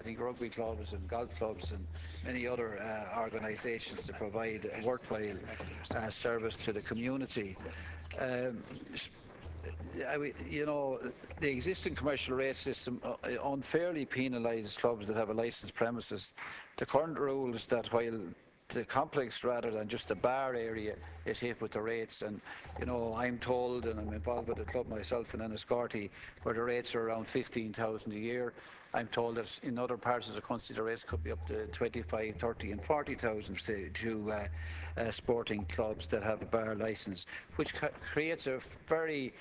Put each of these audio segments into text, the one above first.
I think rugby clubs and golf clubs and many other organisations to provide a worthwhile service to the community. Um, the existing commercial rate system unfairly penalises clubs that have a licensed premises. The current rules that while the complex rather than just the bar area is hit with the rates, and I'm told, and I'm involved with the club myself in Enniscorthy, where the rates are around 15,000 a year. I'm told that in other parts of the country the rates could be up to 25, 30 and 40,000 to sporting clubs that have a bar licence, which creates a very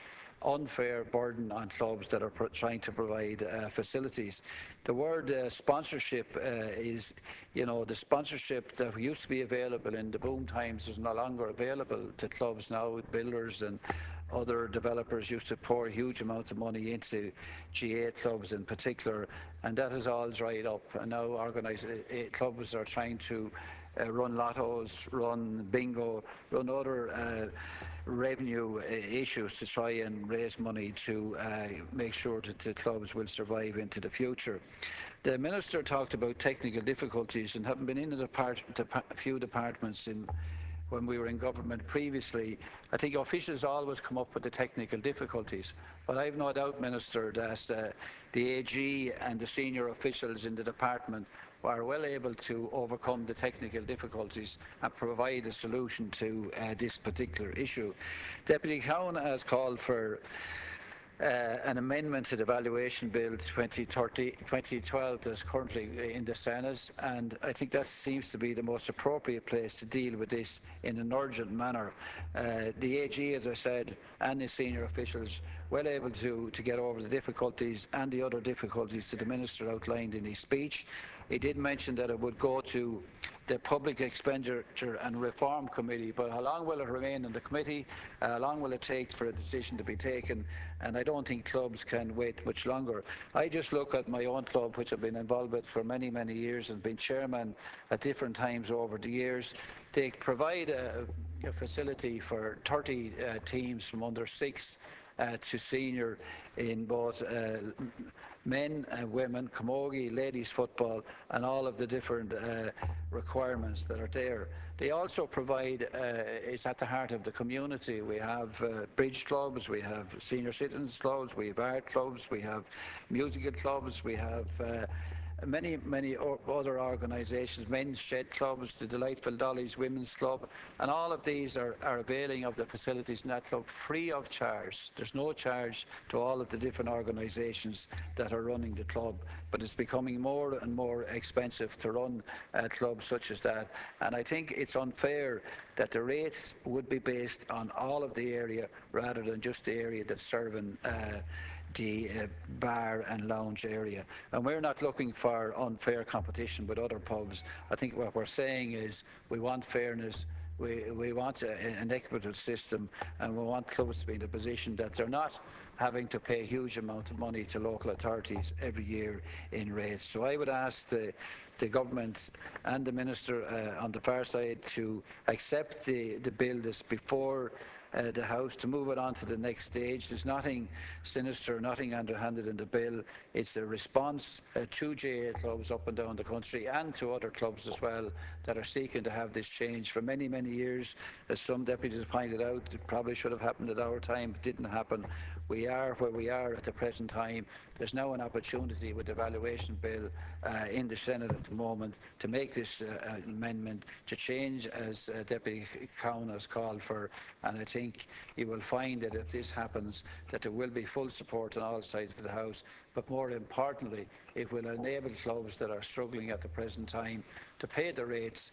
unfair burden on clubs that are trying to provide facilities. The word sponsorship is, the sponsorship that used to be available in the boom times is no longer available to clubs now. Builders and other developers used to pour huge amounts of money into GA clubs in particular, and that has all dried up. And now organised clubs are trying to run lottos, run bingo, run other revenue issues to try and raise money to make sure that the clubs will survive into the future. The Minister talked about technical difficulties, and having been in a few departments when we were in government previously, I think officials always come up with the technical difficulties. But I have no doubt, Minister, that the AG and the senior officials in the department are well able to overcome the technical difficulties and provide a solution to this particular issue. Deputy Cowan has called for an amendment to the Valuation Bill 2012 that's currently in the Senate, and I think that seems to be the most appropriate place to deal with this in an urgent manner. The AG, as I said, and the senior officials well able to get over the difficulties and the other difficulties that the Minister outlined in his speech. He did mention that it would go to the Public Expenditure and Reform Committee, but how long will it remain in the committee? How long will it take for a decision to be taken? And I don't think clubs can wait much longer. I just look at my own club, which I've been involved with for many, many years and been chairman at different times over the years. They provide a facility for 30 teams from under 6 to senior in both men and women, camogie, ladies football, and all of the different requirements that are there. They also provide, it's at the heart of the community. We have bridge clubs, we have senior citizens clubs, we have art clubs, we have musical clubs, we have many other organisations, men's shed clubs, the Delightful Dollies Women's Club, and all of these are availing of the facilities in that club free of charge. There's no charge to all of the different organisations that are running the club, but it's becoming more and more expensive to run clubs such as that. And I think it's unfair that the rates would be based on all of the area rather than just the area that's serving the bar and lounge area. And we're not looking for unfair competition with other pubs. I think what we're saying is we want fairness, we want an equitable system, and we want clubs to be in a position that they're not having to pay huge amounts of money to local authorities every year in rates. So I would ask the government and the Minister on the far side to accept the bill this before the House, to move it on to the next stage. There's nothing sinister, nothing underhanded in the bill. It's a response to GAA clubs up and down the country and to other clubs as well that are seeking to have this change for many, many years. As some deputies pointed out, it probably should have happened at our time. It didn't happen. We are where we are at the present time. There's now an opportunity with the Valuation Bill in the Senate at the moment to make this amendment, to change as Deputy Cowan has called for, and I think you will find that if this happens that there will be full support on all sides of the House, but more importantly it will enable clubs that are struggling at the present time to pay the rates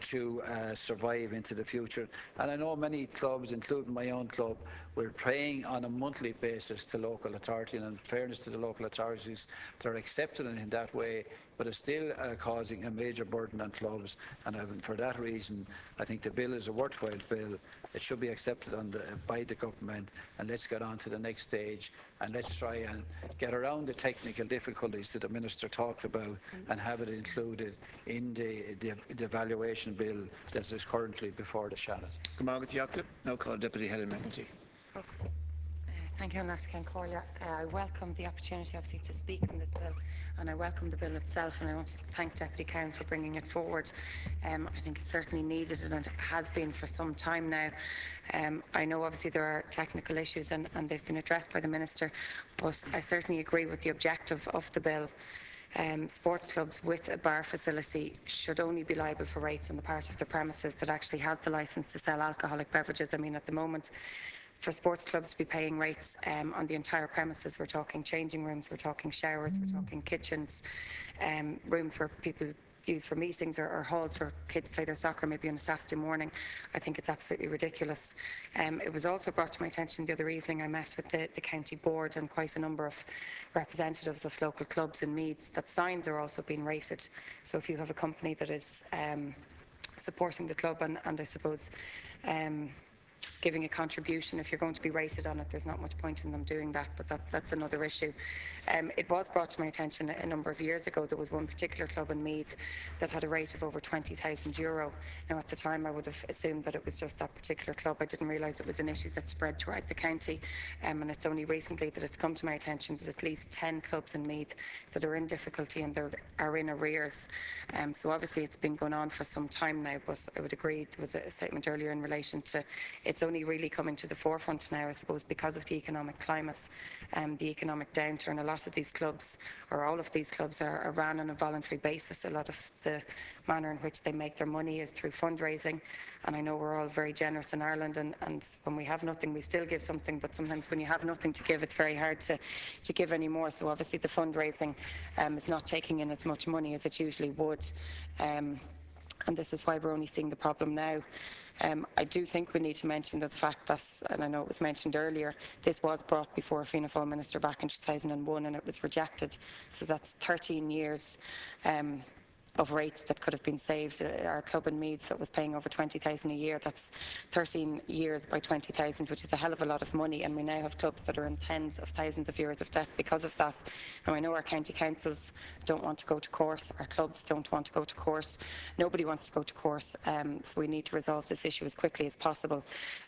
to survive into the future. And I know many clubs, including my own club, we're paying on a monthly basis to local authority, and in fairness to the local authorities, they're accepting it in that way, but it's still causing a major burden on clubs, and for that reason I think the bill is a worthwhile bill. It should be accepted by the government, and let's get on to the next stage, and let's try and get around the technical difficulties that the Minister talked about and have it included in the Valuation Bill that is currently before the Senate. Now call Deputy Helen McEntee. Thank you, Ken Corlia. I welcome the opportunity, obviously, to speak on this bill, and I welcome the bill itself, and I want to thank Deputy Cowan for bringing it forward. I think it's certainly needed, and it has been for some time now. I know, obviously, there are technical issues, and they've been addressed by the Minister, but I certainly agree with the objective of the bill. Sports clubs with a bar facility should only be liable for rates on the part of the premises that actually has the licence to sell alcoholic beverages. I mean, at the moment, for sports clubs to be paying rates on the entire premises, we're talking changing rooms, we're talking showers, we're talking kitchens, rooms where people use for meetings, or halls where kids play their soccer maybe on a Saturday morning. I think it's absolutely ridiculous. It was also brought to my attention the other evening. I met with the county board and quite a number of representatives of local clubs in Meads that signs are also being rated. So if you have a company that is supporting the club and I suppose giving a contribution, if you're going to be rated on it, there's not much point in them doing that, but that's another issue. It was brought to my attention a number of years ago. There was one particular club in Meath that had a rate of over €20,000. Now, at the time, I would have assumed that it was just that particular club. I didn't realise it was an issue that spread throughout the county, and it's only recently that it's come to my attention that at least 10 clubs in Meath that are in difficulty and they are in arrears. So obviously it's been going on for some time now, but I would agree there was a statement earlier in relation to it's only really coming to the forefront now, I suppose, because of the economic climate and the economic downturn. A lot of these clubs, or all of these clubs, are run on a voluntary basis. A lot of the manner in which they make their money is through fundraising, and I know we're all very generous in Ireland, and when we have nothing we still give something, but sometimes when you have nothing to give it's very hard to give any more. So obviously the fundraising is not taking in as much money as it usually would, and this is why we're only seeing the problem now. I do think we need to mention the fact that, and I know it was mentioned earlier, this was brought before a Fianna Fáil minister back in 2001 and it was rejected. So that's 13 years of rates that could have been saved. Our club in Meath that was paying over 20,000 a year, that's 13 years by 20,000, which is a hell of a lot of money, and we now have clubs that are in tens of thousands of euros of debt because of that. Now, I know our county councils don't want to go to court, our clubs don't want to go to court, nobody wants to go to court, so we need to resolve this issue as quickly as possible.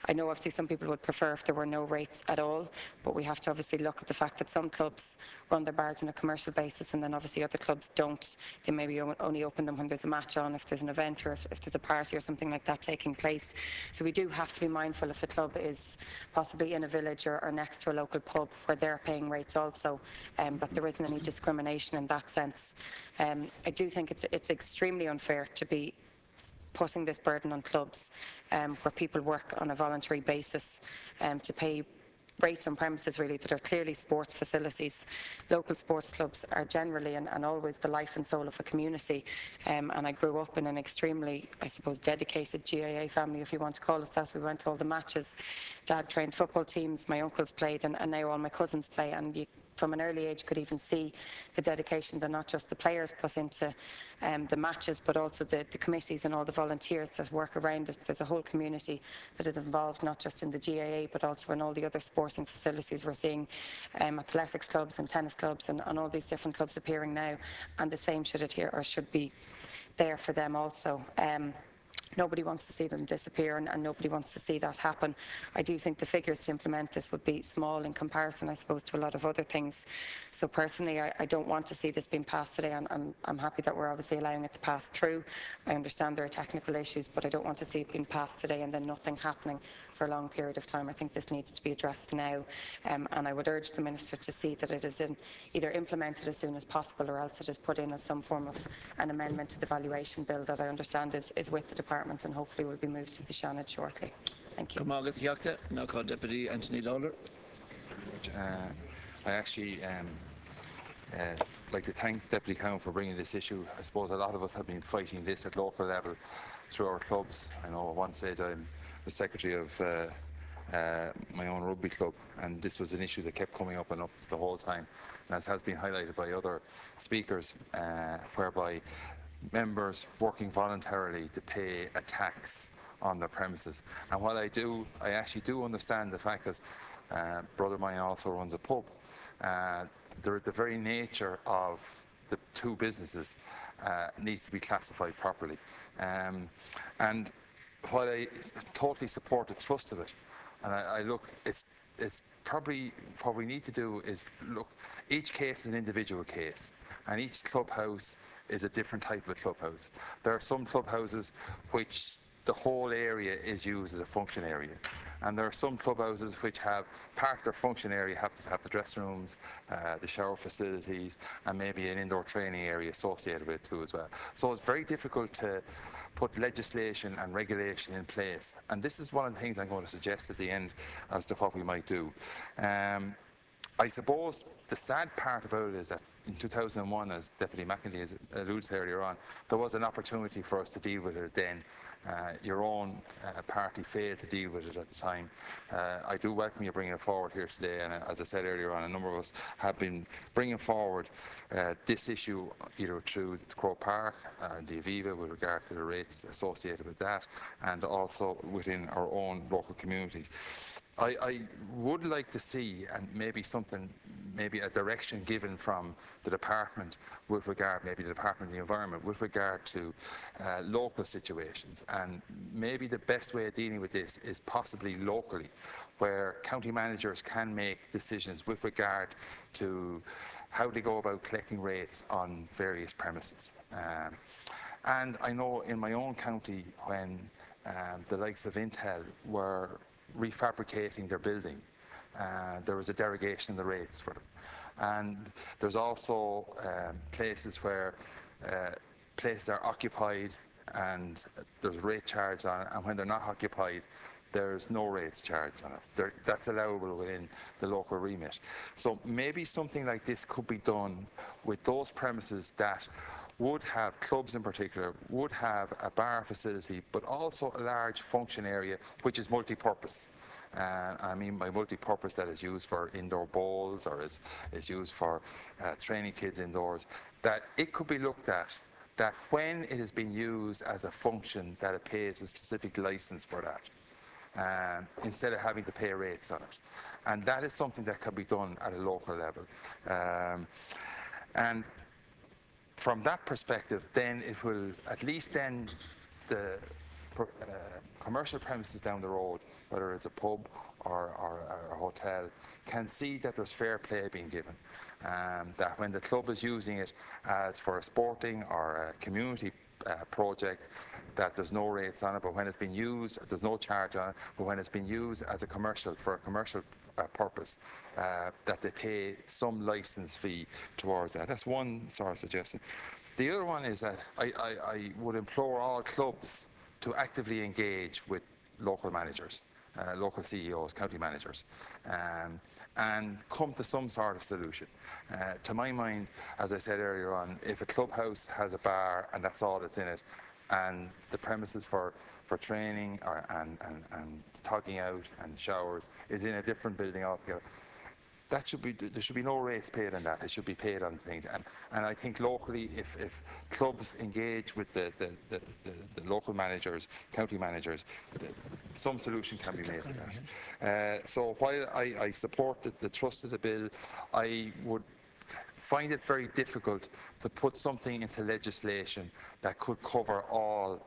I know obviously some people would prefer if there were no rates at all, but we have to obviously look at the fact that some clubs run their bars on a commercial basis and then obviously other clubs don't. They maybe only open them when there's a match on, if there's an event, or if there's a party or something like that taking place. So we do have to be mindful if a club is possibly in a village or next to a local pub where they're paying rates also, but there isn't any discrimination in that sense. I do think it's extremely unfair to be putting this burden on clubs where people work on a voluntary basis to pay rates on premises really that are clearly sports facilities. Local sports clubs are generally and always the life and soul of a community, and I grew up in an extremely, I suppose, dedicated GAA family, if you want to call us that. We went to all the matches. Dad trained football teams, my uncles played, and now all my cousins play, and you from an early age could even see the dedication that not just the players put into the matches, but also the committees and all the volunteers that work around it. There's a whole community that is involved, not just in the GAA, but also in all the other sporting facilities. We're seeing athletics clubs and tennis clubs and all these different clubs appearing now, and the same should adhere, or should be there for them also. Nobody wants to see them disappear, and nobody wants to see that happen. I do think the figures to implement this would be small in comparison, I suppose, to a lot of other things. So personally, I don't want to see this being passed today. I'm happy that we're obviously allowing it to pass through. I understand there are technical issues, but I don't want to see it being passed today and then nothing happening for a long period of time. I think this needs to be addressed now, and I would urge the Minister to see that it is either implemented as soon as possible, or else it is put in as some form of an amendment to the valuation bill that I understand is with the Department and hopefully will be moved to the Seanad shortly. Thank you. Now call Deputy Anthony Lawler. I actually like to thank Deputy Cowan for bringing this issue. I suppose a lot of us have been fighting this at local level through our clubs. I know at one stage I'm the secretary of my own rugby club, and this was an issue that kept coming up and up the whole time, and as has been highlighted by other speakers, whereby members working voluntarily to pay a tax on their premises. And while I actually do understand the fact that brother mine also runs a pub, the very nature of the two businesses needs to be classified properly. And while I totally support the trust of it, and I look, it's probably what we need to do is look, each case is an individual case, and each clubhouse is a different type of clubhouse. There are some clubhouses which the whole area is used as a function area. And there are some clubhouses which have part of their function area have to have the dressing rooms, the shower facilities, and maybe an indoor training area associated with it too as well. So it's very difficult to put legislation and regulation in place. And this is one of the things I'm going to suggest at the end as to what we might do. I suppose the sad part about it is that in 2001, as Deputy McEnley has alluded to earlier on, there was an opportunity for us to deal with it then. Your own party failed to deal with it at the time. I do welcome you bringing it forward here today, and as I said earlier on, a number of us have been bringing forward this issue either through the Croke Park and the Aviva with regard to the rates associated with that, and also within our own local communities. I would like to see, and maybe a direction given from the department with regard, maybe the Department of the Environment, with regard to local situations. And maybe the best way of dealing with this is possibly locally, where county managers can make decisions with regard to how they go about collecting rates on various premises. And I know in my own county, when the likes of Intel were refabricating their building, there was a derogation in the rates for them. And there's also places where places are occupied and there's rate charged on it, and when they're not occupied, there's no rates charged on it. That's allowable within the local remit. So maybe something like this could be done with those premises that would have, clubs in particular, would have a bar facility, but also a large function area which is multi-purpose. I mean by multi-purpose, that is used for indoor bowls or is used for training kids indoors, that it could be looked at that when it has been used as a function, that it pays a specific license for that, instead of having to pay rates on it. And that is something that can be done at a local level. And from that perspective, then it will, at least then, the commercial premises down the road, whether it's a pub or a hotel, can see that there's fair play being given. That when the club is using it as for a sporting or a community project, that there's no rates on it, but when it's been used, there's no charge on it, but when it's been used as a commercial, for a commercial purpose, that they pay some license fee towards that. That's one sort of suggestion. The other one is that I would implore all clubs to actively engage with local managers, local CEOs, county managers, and come to some sort of solution. To my mind, as I said earlier on, if a clubhouse has a bar and that's all that's in it, and the premises for training and togging out and showers is in a different building altogether, that should be, there should be no rates paid on that. It should be paid on things. And I think locally, if clubs engage with the local managers, county managers, some solution can be made to that. So while I support the thrust of the bill, I would find it very difficult to put something into legislation that could cover all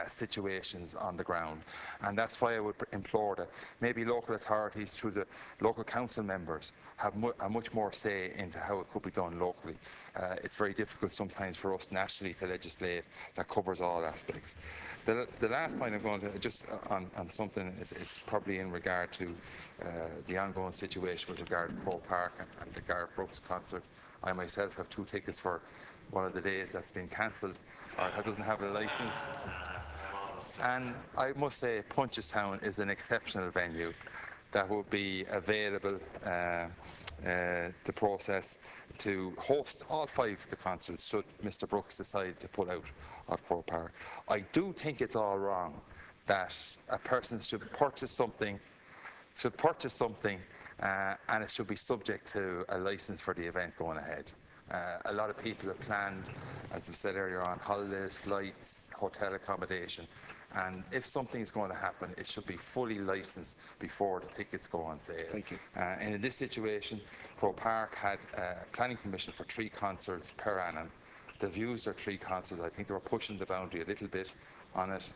situations on the ground, and that's why I would implore that maybe local authorities through the local council members have a much more say into how it could be done locally. It's very difficult sometimes for us nationally to legislate that covers all aspects. The last point I'm going to, just on something, it's probably in regard to the ongoing situation with regard to Croke Park and the Gareth Brooks concert. I myself have 2 tickets for one of the days that's been cancelled or that doesn't have a licence. And I must say Punchestown is an exceptional venue that will be available to process to host all 5 of the concerts should Mr Brooks decide to pull out of Croke Park. I do think it's all wrong that a person should purchase something and it should be subject to a licence for the event going ahead. A lot of people have planned, as we said earlier on, holidays, flights, hotel accommodation, and if something is going to happen, it should be fully licensed before the tickets go on sale. Thank you. And in this situation, Croke Park had planning permission for 3 concerts per annum the views are 3 concerts. I think they were pushing the boundary a little bit on it.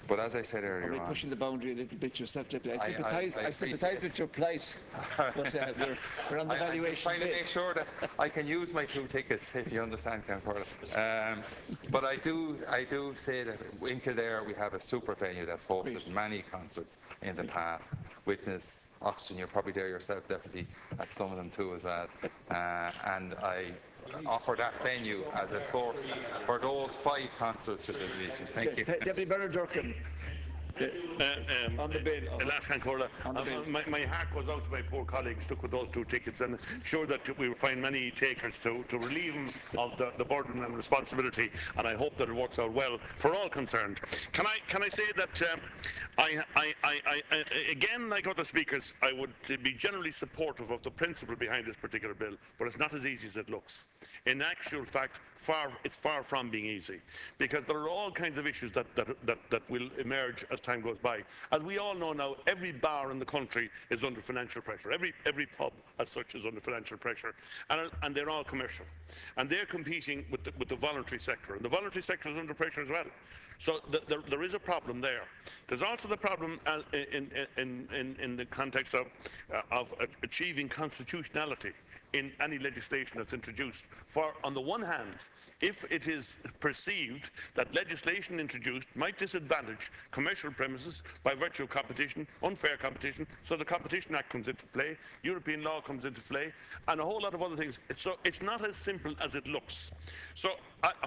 But as I said earlier on, pushing the boundary a little bit yourself, Deputy. I I sympathise with your plight, but we're on the I'm valuation just trying to make sure that I can use my 2 tickets, if you understand, Councillor. But I do say that in Kildare we have a super venue that's hosted many concerts in the past. Witness Oxygen, you're probably there yourself, Deputy, at some of them too as well. And I offer that venue as a source for those 5 concerts with the meeting. Thank you. Deputy Bernard Durkin. On the bill. Last Concorda, my heart goes out to my poor colleagues stuck with those 2 tickets, and sure that we will find many takers to relieve them of the burden and responsibility, and I hope that it works out well for all concerned. Can I say that again, like other speakers, I would be generally supportive of the principle behind this particular bill, but it's not as easy as it looks. In actual fact, it's far from being easy, because there are all kinds of issues that will emerge as time goes by. As we all know now, every bar in the country is under financial pressure. Every pub as such is under financial pressure, and they're all commercial, and they're competing with the voluntary sector, and the voluntary sector is under pressure as well. So there is a problem there. There's also the problem in the context of achieving constitutionality in any legislation that's introduced. For, on the one hand, if it is perceived that legislation introduced might disadvantage commercial premises by virtue of competition, unfair competition, so the Competition Act comes into play, European law comes into play, and a whole lot of other things. So it's not as simple as it looks. So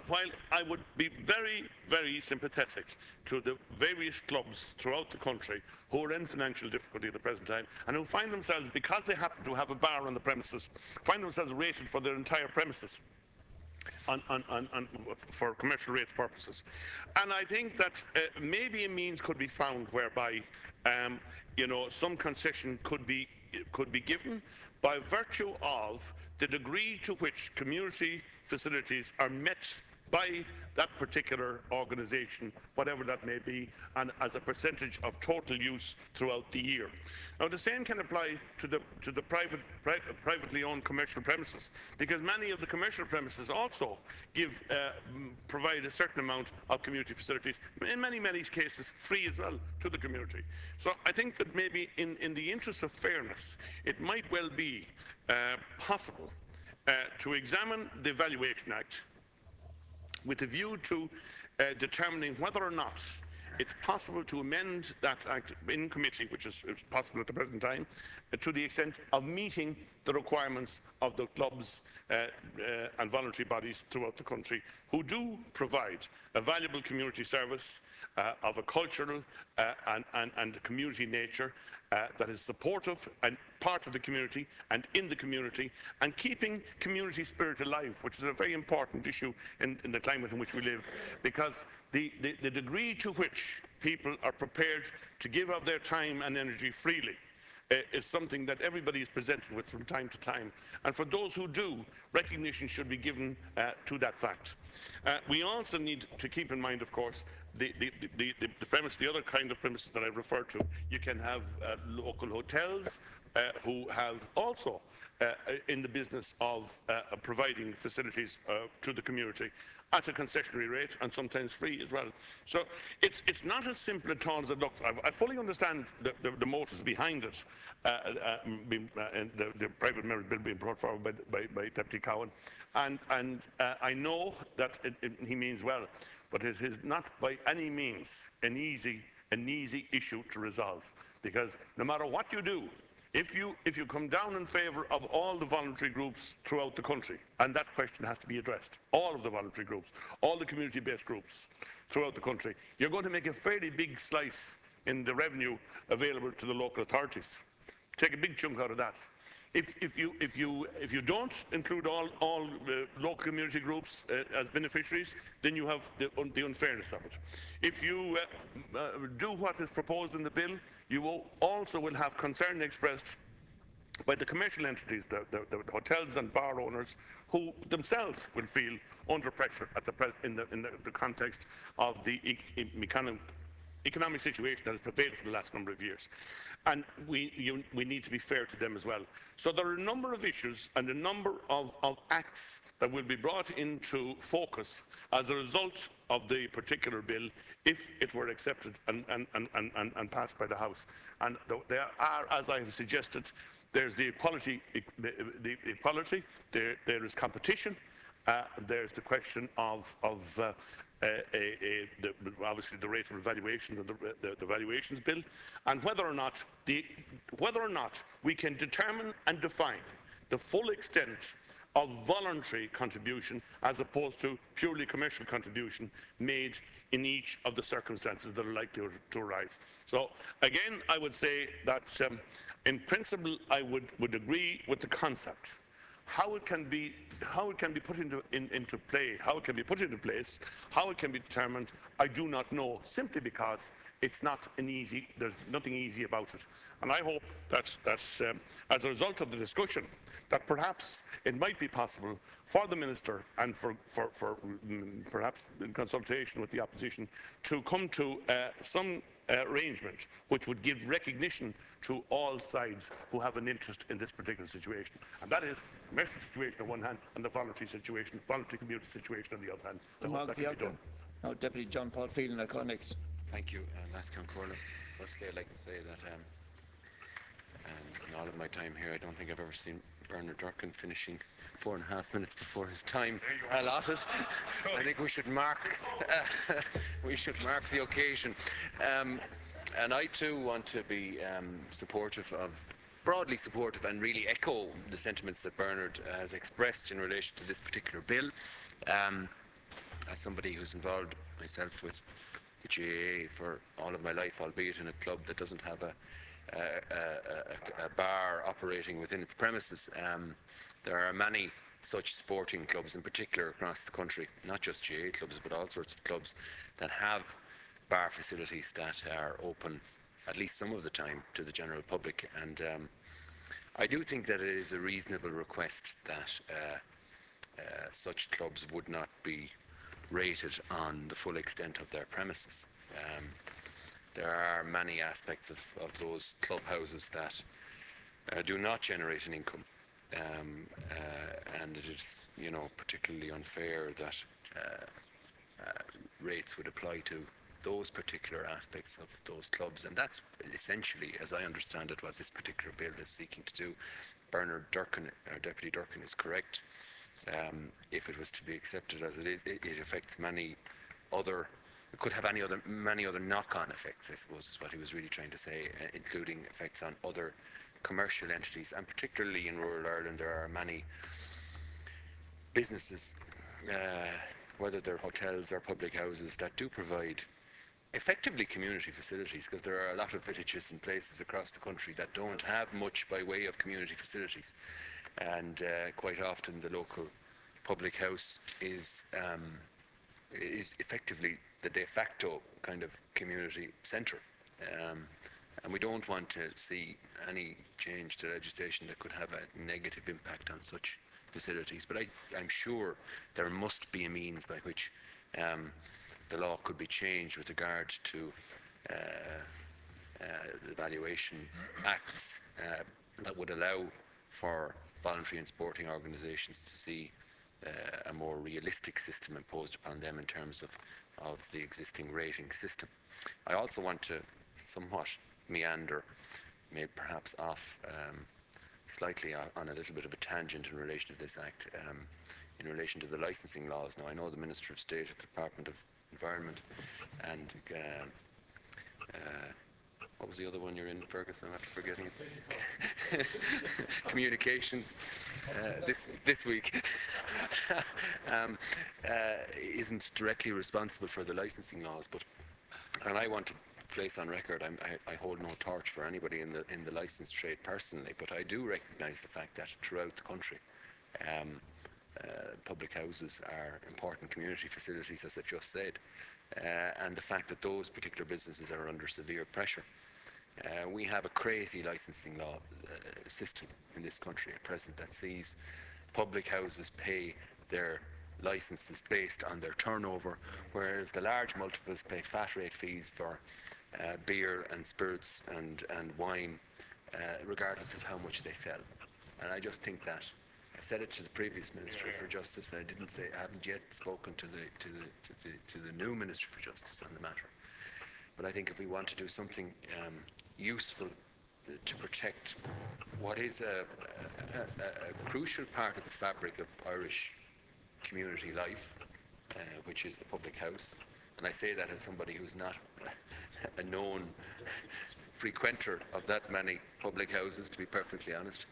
while I would be very, very sympathetic to the various clubs throughout the country who are in financial difficulty at the present time, and who find themselves, because they happen to have a bar on the premises, find themselves rated for their entire premises for commercial rates purposes. And I think that maybe a means could be found whereby some concession could be given by virtue of the degree to which community facilities are met by that particular organisation, whatever that may be, and as a percentage of total use throughout the year. Now, the same can apply to the privately owned commercial premises, because many of the commercial premises also provide a certain amount of community facilities, in many cases free as well to the community. So I think that maybe in the interest of fairness, it might well be possible to examine the Valuation Act with a view to determining whether or not it's possible to amend that act in committee, which is possible at the present time, to the extent of meeting the requirements of the clubs and voluntary bodies throughout the country who do provide a valuable community service of a cultural and community nature that is supportive and part of the community and in the community, and keeping community spirit alive, which is a very important issue in the climate in which we live, because the degree to which people are prepared to give of their time and energy freely is something that everybody is presented with from time to time. And for those who do, recognition should be given to that fact. We also need to keep in mind, of course, the other kind of premises that I've referred to. You can have local hotels who have also in the business of providing facilities to the community at a concessionary rate, and sometimes free as well. So it's not as simple at all as it looks. I fully understand the motives behind it, the private member bill being brought forward by Deputy Cowan, and I know that he means well, but it is not by any means an easy issue to resolve, because no matter what you do, if you come down in favour of all the voluntary groups throughout the country, and that question has to be addressed, all of the voluntary groups, all the community-based groups throughout the country, you're going to make a fairly big slice in the revenue available to the local authorities. Take a big chunk out of that. If you don't include all local community groups as beneficiaries, then you have the unfairness of it. If you do what is proposed in the bill, you also will have concern expressed by the commercial entities, the hotels and bar owners, who themselves will feel under pressure in the context of the economic situation that has prevailed for the last number of years. And we need to be fair to them as well. So there are a number of issues and a number of acts that will be brought into focus as a result of the particular bill if it were accepted and passed by the House. And there are, as I have suggested, there's the equality, there is competition, there's the question of obviously the rate of evaluation of the valuations bill, and whether or not we can determine and define the full extent of voluntary contribution as opposed to purely commercial contribution made in each of the circumstances that are likely to arise. So again, I would say that in principle I would agree with the concept. How it can be put into play, how it can be put into place, how it can be determined, I do not know, simply because it's not an easy, there's nothing easy about it. And I hope that as a result of the discussion, that perhaps it might be possible for the Minister and for perhaps in consultation with the opposition to come to some arrangement which would give recognition to all sides who have an interest in this particular situation. And that is the commercial situation on one hand and the voluntary situation, voluntary community situation on the other hand. I hope that can be done. Now, Deputy John Paul Phelan, I'll call next. Thank you, Lascar Corlin. Firstly, I'd like to say that in all of my time here, I don't think I've ever seen Bernard Durkin finishing 4.5 minutes before his time allotted. I think we should mark the occasion. And I too want to be broadly supportive and really echo the sentiments that Bernard has expressed in relation to this particular bill. As somebody who's involved myself with the GAA for all of my life, albeit in a club that doesn't have a bar operating within its premises, there are many such sporting clubs in particular across the country, not just GAA clubs but all sorts of clubs that have bar facilities that are open at least some of the time to the general public. And I do think that it is a reasonable request that such clubs would not be rated on the full extent of their premises. There are many aspects of those clubhouses that do not generate an income, and it is, particularly unfair that rates would apply to those particular aspects of those clubs. And that's essentially, as I understand it, what this particular bill is seeking to do. Bernard Durkin, or Deputy Durkin, is correct. If it was to be accepted as it is, it affects many other. It could have many other knock-on effects, I suppose, is what he was really trying to say, including effects on other commercial entities. And particularly in rural Ireland, there are many businesses, whether they're hotels or public houses, that do provide effectively community facilities, because there are a lot of villages and places across the country that don't have much by way of community facilities. And quite often the local public house is effectively the de facto kind of community centre. And we don't want to see any change to legislation that could have a negative impact on such facilities. But I'm sure there must be a means by which the law could be changed with regard to the valuation acts that would allow for voluntary and sporting organisations to see a more realistic system imposed upon them in terms of the existing rating system. I also want to somewhat meander, maybe perhaps off slightly on a little bit of a tangent in relation to this act, in relation to the licensing laws. Now, I know the Minister of State at the Department of Environment and what was the other one you're in, Fergus? I'm after forgetting it. Communications this week isn't directly responsible for the licensing laws, and I want to place on record, I hold no torch for anybody in the licensed trade personally, but I do recognise the fact that throughout the country, public houses are important community facilities, as I've just said, and the fact that those particular businesses are under severe pressure. We have a crazy licensing law system in this country at present that sees public houses pay their licenses based on their turnover, whereas the large multiples pay flat rate fees for beer and spirits and wine, regardless of how much they sell. And I just think that I said it to the previous Minister for Justice. I haven't yet spoken to the new Minister for Justice on the matter. But I think if we want to do something useful to protect what is a crucial part of the fabric of Irish community life, which is the public house, and I say that as somebody who's not a known frequenter of that many public houses, to be perfectly honest,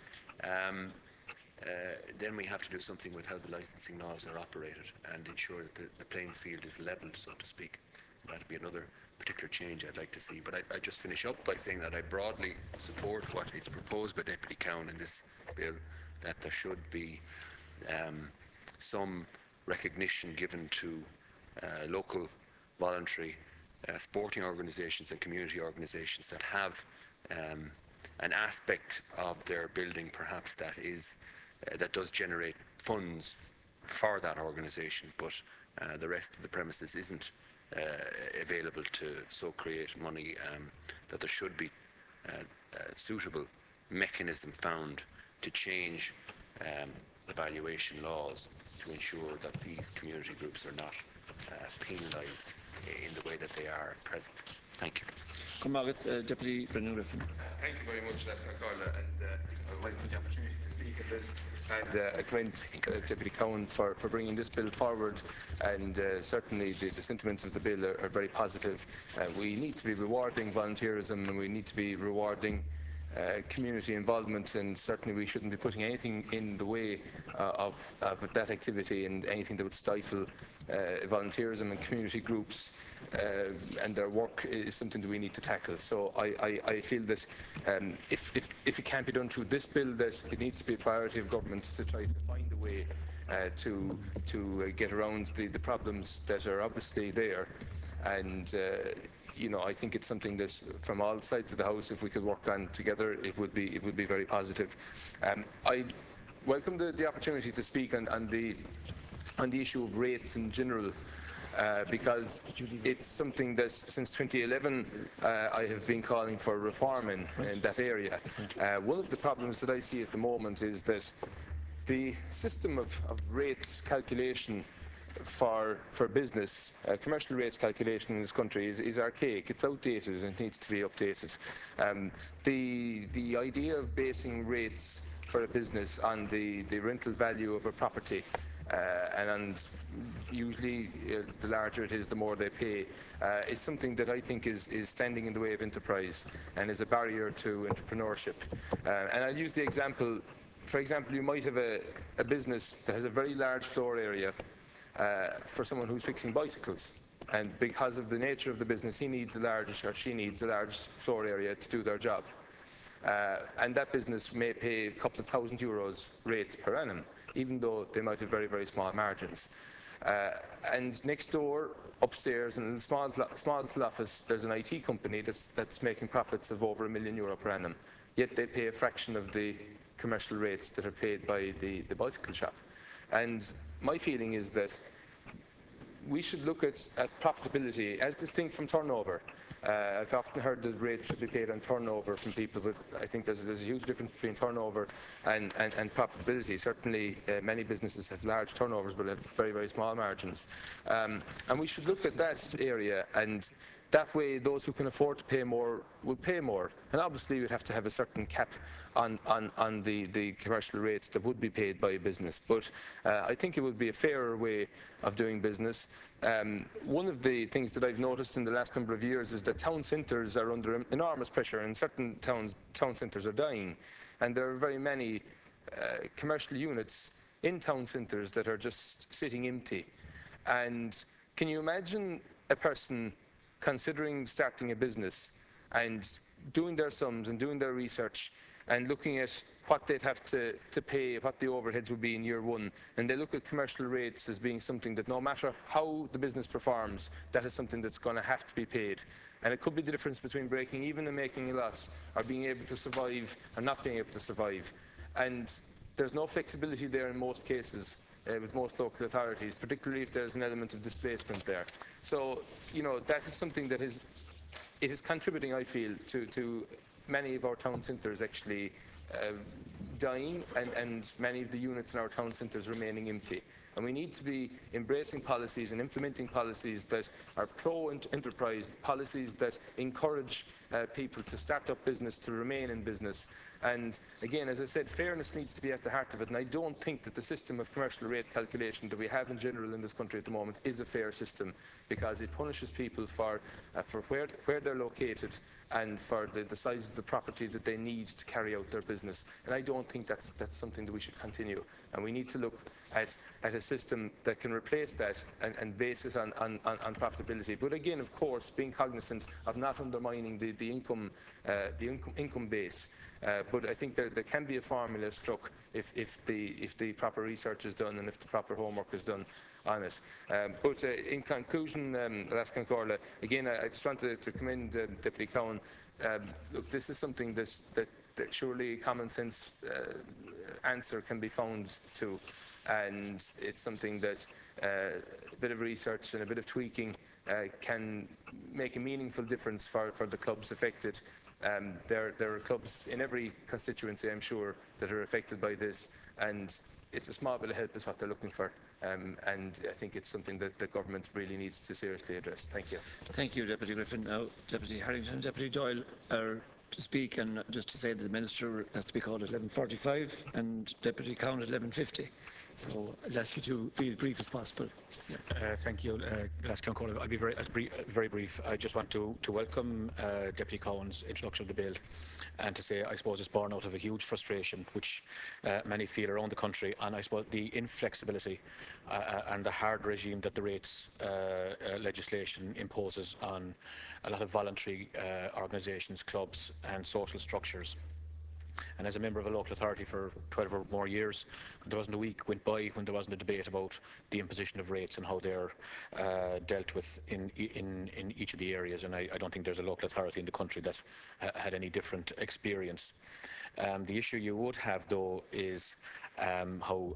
then we have to do something with how the licensing laws are operated and ensure that the playing field is levelled, so to speak. That'd be another particular change I'd like to see. But I just finish up by saying that I broadly support what is proposed by Deputy Cowan in this bill, that there should be some recognition given to local voluntary sporting organisations and community organisations that have an aspect of their building perhaps that does generate funds for that organisation, but the rest of the premises isn't available to so create money, that there should be a suitable mechanism found to change the valuation laws to ensure that these community groups are not penalised in the way that they are at present. Thank you. Deputy Brendan Griffin. Thank you very much, Les McCarthy, and I welcome the opportunity to speak at this. And I commend Deputy Cowan for bringing this bill forward, and certainly the sentiments of the bill are very positive. We need to be rewarding volunteerism, and we need to be rewarding community involvement, and certainly we shouldn't be putting anything in the way of that activity, and anything that would stifle volunteerism and community groups and their work is something that we need to tackle. So I feel that if it can't be done through this bill, that it needs to be a priority of government to try to find a way to get around the problems that are obviously there. And I think it's something that, from all sides of the house, if we could work on together, it would be very positive. I welcome the opportunity to speak on the issue of rates in general, because it's something that since 2011 I have been calling for reform in that area. One of the problems that I see at the moment is that the system of rates calculation for business, commercial rates calculation in this country is archaic. It's outdated and needs to be updated. The idea of basing rates for a business on the rental value of a property, and usually the larger it is, the more they pay, is something that I think is standing in the way of enterprise and is a barrier to entrepreneurship. And I'll use the example. For example, you might have a business that has a very large floor area for someone who's fixing bicycles, and because of the nature of the business, she needs a large floor area to do their job, and that business may pay a couple of €1,000 rates per annum, even though they might have very, very small margins. And next door, upstairs, in a small little office, there's an IT company that's making profits of over €1 million per annum, yet they pay a fraction of the commercial rates that are paid by the bicycle shop. And my feeling is that we should look at profitability as distinct from turnover. I've often heard that rates should be paid on turnover from people, but I think there's a huge difference between turnover and profitability. Certainly, many businesses have large turnovers but have very, very small margins. And we should look at that area, and that way those who can afford to pay more will pay more. And obviously we'd have to have a certain cap on the commercial rates that would be paid by a business. But I think it would be a fairer way of doing business. One of the things that I've noticed in the last number of years is that town centres are under enormous pressure, and certain town centres are dying. And there are very many commercial units in town centres that are just sitting empty. And can you imagine a person considering starting a business and doing their sums and doing their research and looking at what they'd have to pay, what the overheads would be in year one, and they look at commercial rates as being something that no matter how the business performs, that is something that's going to have to be paid. And it could be the difference between breaking even and making a loss, or being able to survive and not being able to survive. And there's no flexibility there in most cases. with most local authorities, particularly if there's an element of displacement there. So, that is something that is contributing, I feel, to many of our town centres actually dying and many of the units in our town centres remaining empty. And we need to be embracing policies and implementing policies that are pro-enterprise, policies that encourage people to start up business, to remain in business. And again, as I said, fairness needs to be at the heart of it. And I don't think that the system of commercial rate calculation that we have in general in this country at the moment is a fair system, because it punishes people for where they're located and for the size of the property that they need to carry out their business. And I don't think that's something that we should continue. And we need to look at a system that can replace that and base it on profitability. But again, of course, being cognizant of not undermining the income base. But I think there can be a formula struck if the proper research is done and if the proper homework is done on it. But in conclusion, Lascan Corla, again, I just want to commend Deputy Cowan. Look, this is something that surely common sense answer can be found to, and it's something that a bit of research and a bit of tweaking can make a meaningful difference for the clubs affected. There are clubs in every constituency, I'm sure, that are affected by this, and it's a small bit of help is what they're looking for. And I think it's something that the government really needs to seriously address. Thank you. Thank you, Deputy Griffin. Now, Deputy Harrington, Deputy Doyle are to speak, and just to say that the Minister has to be called at 11:45 and Deputy Cowan at 11:50. So I'll ask you to be as brief as possible. Yeah. Thank you, Lascan Corla. I'll be very brief. I just want to welcome Deputy Cowan's introduction of the bill, and to say I suppose it's born out of a huge frustration which many feel around the country, and I suppose the inflexibility and the hard regime that the rates legislation imposes on a lot of voluntary organisations, clubs and social structures. And as a member of a local authority for 12 or more years, there wasn't a week went by when there wasn't a debate about the imposition of rates and how they're dealt with in each of the areas. And I don't think there's a local authority in the country that had any different experience. The issue you would have, though, is how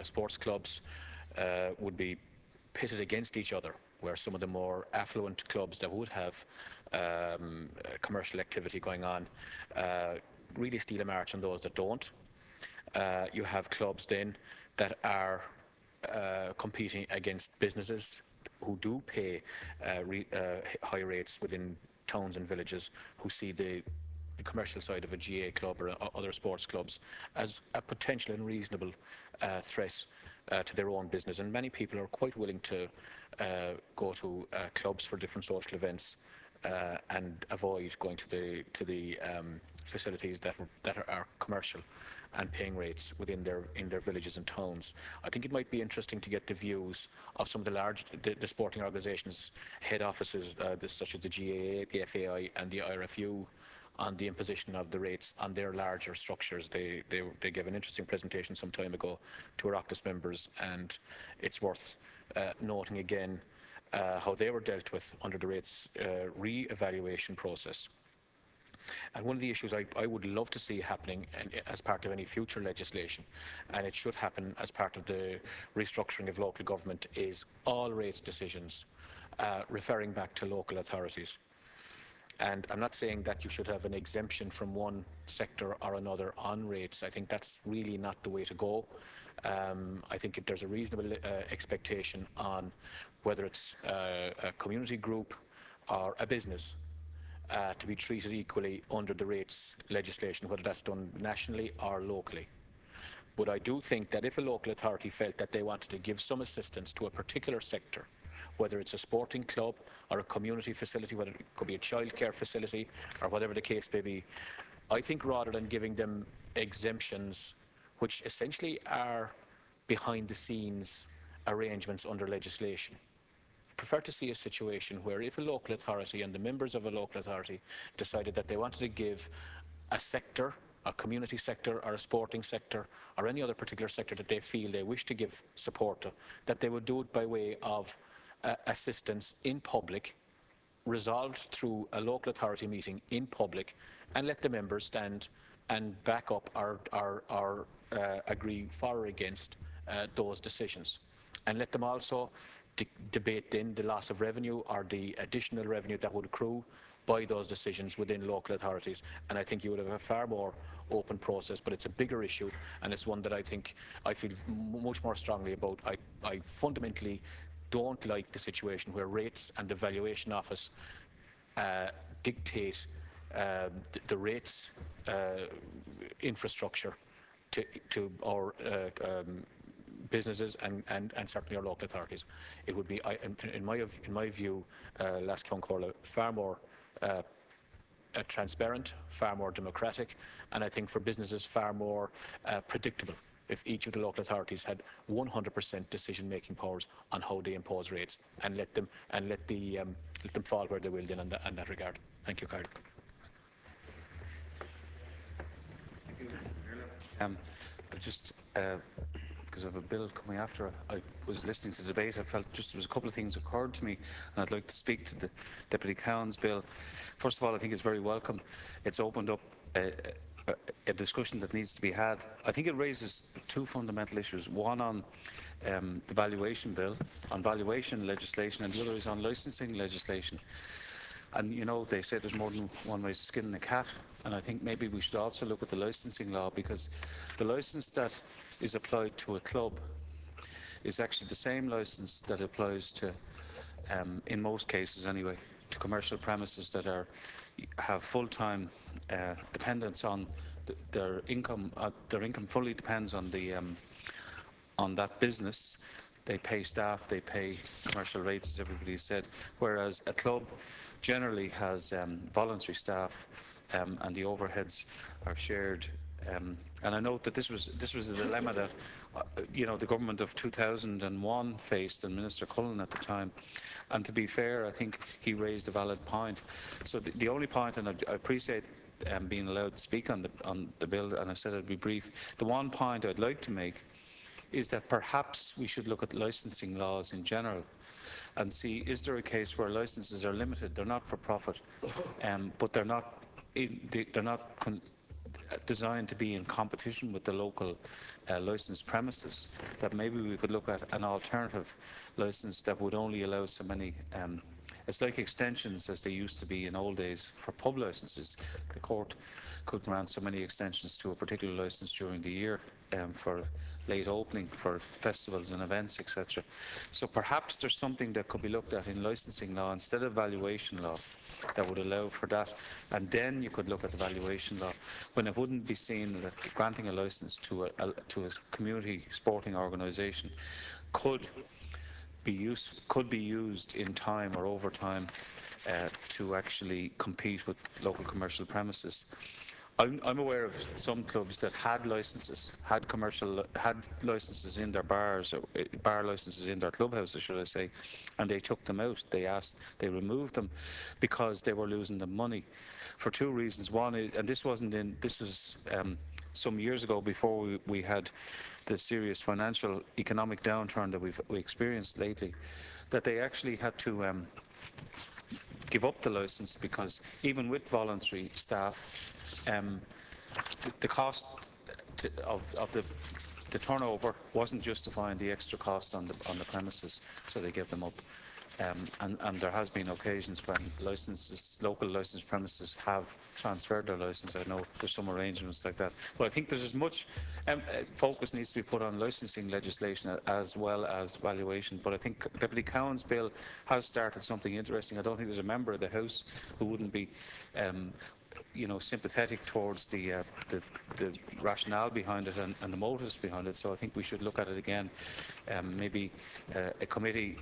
sports clubs would be pitted against each other, where some of the more affluent clubs that would have commercial activity going on really steal a march on those that don't. You have clubs then that are competing against businesses who do pay high rates within towns and villages, who see the commercial side of a GA club or other sports clubs as a potential and reasonable threat to their own business. And many people are quite willing to go to clubs for different social events and avoid going to the facilities that are commercial and paying rates within their villages and towns. I think it might be interesting to get the views of some of the sporting organisations, head offices such as the GAA, the FAI and the IRFU, on the imposition of the rates on their larger structures. They gave an interesting presentation some time ago to our Oireachtas members, and it's worth noting again how they were dealt with under the rates re-evaluation process. And one of the issues I would love to see happening as part of any future legislation, and it should happen as part of the restructuring of local government, is all rates decisions referring back to local authorities. And I'm not saying that you should have an exemption from one sector or another on rates. I think that's really not the way to go. I think there's a reasonable expectation on whether it's a community group or a business to be treated equally under the rates legislation, whether that's done nationally or locally. But I do think that if a local authority felt that they wanted to give some assistance to a particular sector, whether it's a sporting club or a community facility, whether it could be a childcare facility or whatever the case may be, I think rather than giving them exemptions, which essentially are behind the scenes arrangements under legislation, I prefer to see a situation where if a local authority and the members of a local authority decided that they wanted to give a sector, a community sector or a sporting sector or any other particular sector that they feel they wish to give support to, that they would do it by way of assistance in public, resolved through a local authority meeting in public, and let the members stand and back up or agree for or against those decisions, and let them also debate then the loss of revenue or the additional revenue that would accrue by those decisions within local authorities. And I think you would have a far more open process, but it's a bigger issue, and it's one that I think I feel much more strongly about. I fundamentally don't like the situation where rates and the valuation office dictate the rates infrastructure to our businesses and certainly our local authorities. It would be, in my view, Last Cloncorla, far more transparent, far more democratic, and I think for businesses far more predictable if each of the local authorities had 100% decision-making powers on how they impose rates, and let them fall where they will then in that regard. Thank you, Carl. Just because of a bill coming after, I was listening to the debate, I felt just there was a couple of things occurred to me, and I'd like to speak to the Deputy Cowan's bill. First of all, I think it's very welcome. It's opened up a discussion that needs to be had. I think it raises two fundamental issues, one on the valuation bill, on valuation legislation, and the other is on licensing legislation. And you know, they say there's more than one way to skin a cat, and I think maybe we should also look at the licensing law, because the licence that is applied to a club is actually the same licence that applies to, in most cases anyway, to commercial premises that have full-time dependence on their income. Their income fully depends on that business. They pay staff, they pay commercial rates, as everybody said, whereas a club generally has voluntary staff, and the overheads are shared. And I note that this was a dilemma that the government of 2001 faced, and Minister Cullen at the time. And to be fair, I think he raised a valid point. So the only point, and I appreciate being allowed to speak on the bill, and I said I'd be brief. The one point I'd like to make is that perhaps we should look at licensing laws in general and see, is there a case where licenses are limited? They're not for profit, but they're not designed to be in competition with the local licensed premises, that maybe we could look at an alternative licence that would only allow so many. It's like extensions as they used to be in old days for pub licences. The court could grant so many extensions to a particular licence during the year for late opening, for festivals and events, etc. So perhaps there's something that could be looked at in licensing law instead of valuation law that would allow for that, and then you could look at the valuation law when it wouldn't be seen that granting a licence to a community sporting organisation could be used in time or over time to actually compete with local commercial premises. I'm aware of some clubs that had licences in their bars, or bar licences in their clubhouses, should I say, and they took them out. They removed them because they were losing the money for two reasons. One is, and this was some years ago, before we had the serious financial economic downturn that we experienced lately, that they actually had to give up the licence, because even with voluntary staff, the cost of the turnover wasn't justifying the extra cost on the premises, so they gave them up. And there has been occasions when local licensed premises have transferred their licence. I know there's some arrangements like that. But I think there's as much focus needs to be put on licensing legislation as well as valuation. But I think Deputy Cowan's bill has started something interesting. I don't think there's a member of the House who wouldn't be sympathetic towards the rationale behind it and the motives behind it. So I think we should look at it again. Maybe a committee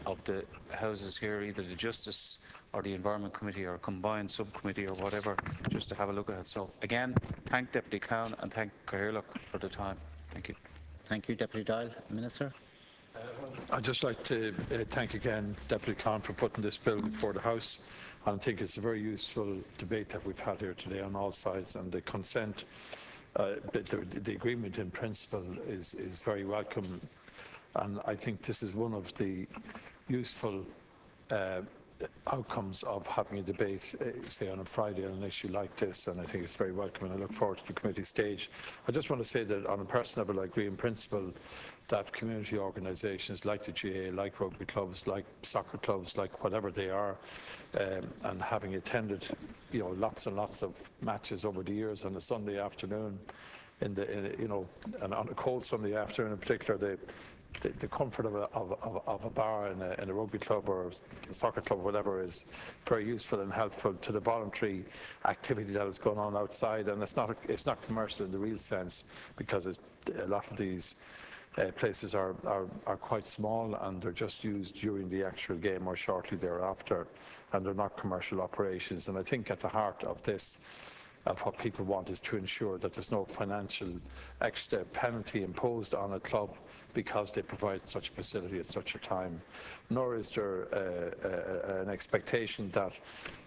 of the houses here, either the Justice or the Environment Committee or a combined subcommittee or whatever, just to have a look at it. So again, thank Deputy Cowan and thank Cathaoirleach for the time. Thank you. Thank you, Deputy Dáil. Minister. I'd just like to thank again Deputy Cowan for putting this bill before the House. And I think it's a very useful debate that we've had here today on all sides, and the consent, the agreement in principle is very welcome. And I think this is one of the useful outcomes of having a debate, say on a Friday on an issue like this, and I think it's very welcome, and I look forward to the committee stage. I just want to say that on a personal level, I agree in principle that community organisations like the GA, like rugby clubs, like soccer clubs, like whatever they are, and having attended, lots and lots of matches over the years on a Sunday afternoon, and on a cold Sunday afternoon in particular, the comfort of a bar in a rugby club or a soccer club or whatever is very useful and helpful to the voluntary activity that is going on outside, and it's not commercial in the real sense, because a lot of these places are quite small, and they're just used during the actual game or shortly thereafter, and they're not commercial operations. And I think at the heart of this, of what people want, is to ensure that there's no financial extra penalty imposed on a club because they provide such a facility at such a time. Nor is there an expectation that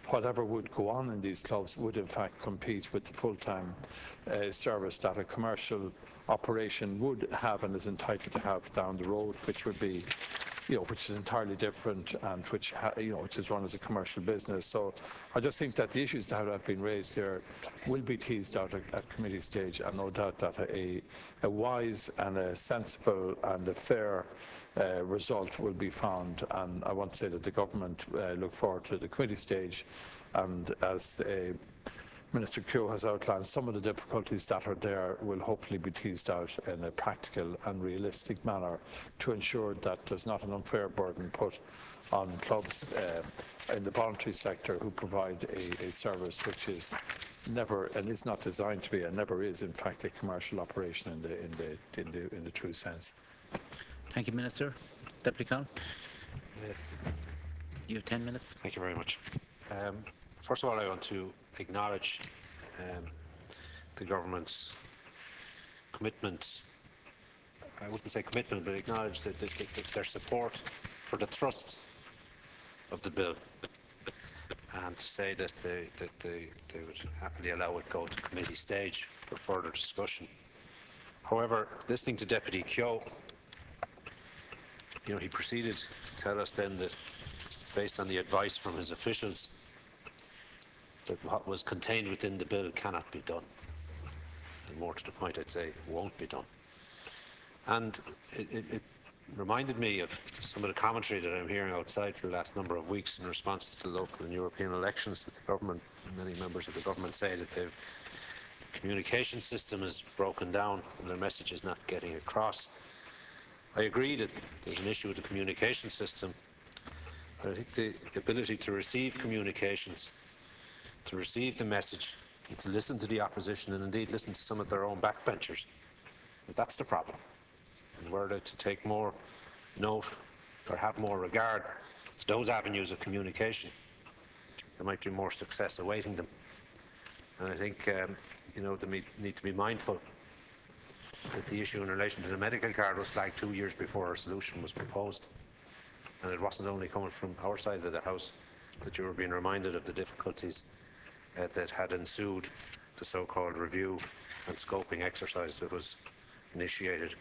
whatever would go on in these clubs would in fact compete with the full-time service that a commercial operation would have and is entitled to have down the road, which would be, which is entirely different, and which is run as a commercial business. So I just think that the issues that have been raised here will be teased out at committee stage, and no doubt that a wise and a sensible and a fair result will be found. And I want to say that the government look forward to the committee stage, and as Minister Keogh has outlined, some of the difficulties that are there will hopefully be teased out in a practical and realistic manner to ensure that there's not an unfair burden put on clubs in the voluntary sector who provide a service which is never and is not designed to be, and never is in fact, a commercial operation in the true sense. Thank you, Minister. Deputy Conn. You have 10 minutes. Thank you very much. First of all, I want to acknowledge the government's commitment. I wouldn't say commitment, but acknowledge their support for the thrust of the bill, and to say that they would happily allow it go to committee stage for further discussion. However, listening to Deputy Keogh, he proceeded to tell us then that, based on the advice from his officials, that what was contained within the bill cannot be done. And more to the point, I'd say, won't be done. And it reminded me of some of the commentary that I'm hearing outside for the last number of weeks in response to the local and European elections, that the government, many members of the government, say that the communication system is broken down and their message is not getting across. I agree that there's an issue with the communication system, but I think the ability to receive communications, to receive the message, and to listen to the opposition, and indeed listen to some of their own backbenchers, that's the problem. And were they to take more note or have more regard to those avenues of communication, there might be more success awaiting them. And I think they need to be mindful that the issue in relation to the medical card was flagged 2 years before a solution was proposed. And it wasn't only coming from our side of the House that you were being reminded of the difficulties that had ensued the so-called review and scoping exercise that was initiated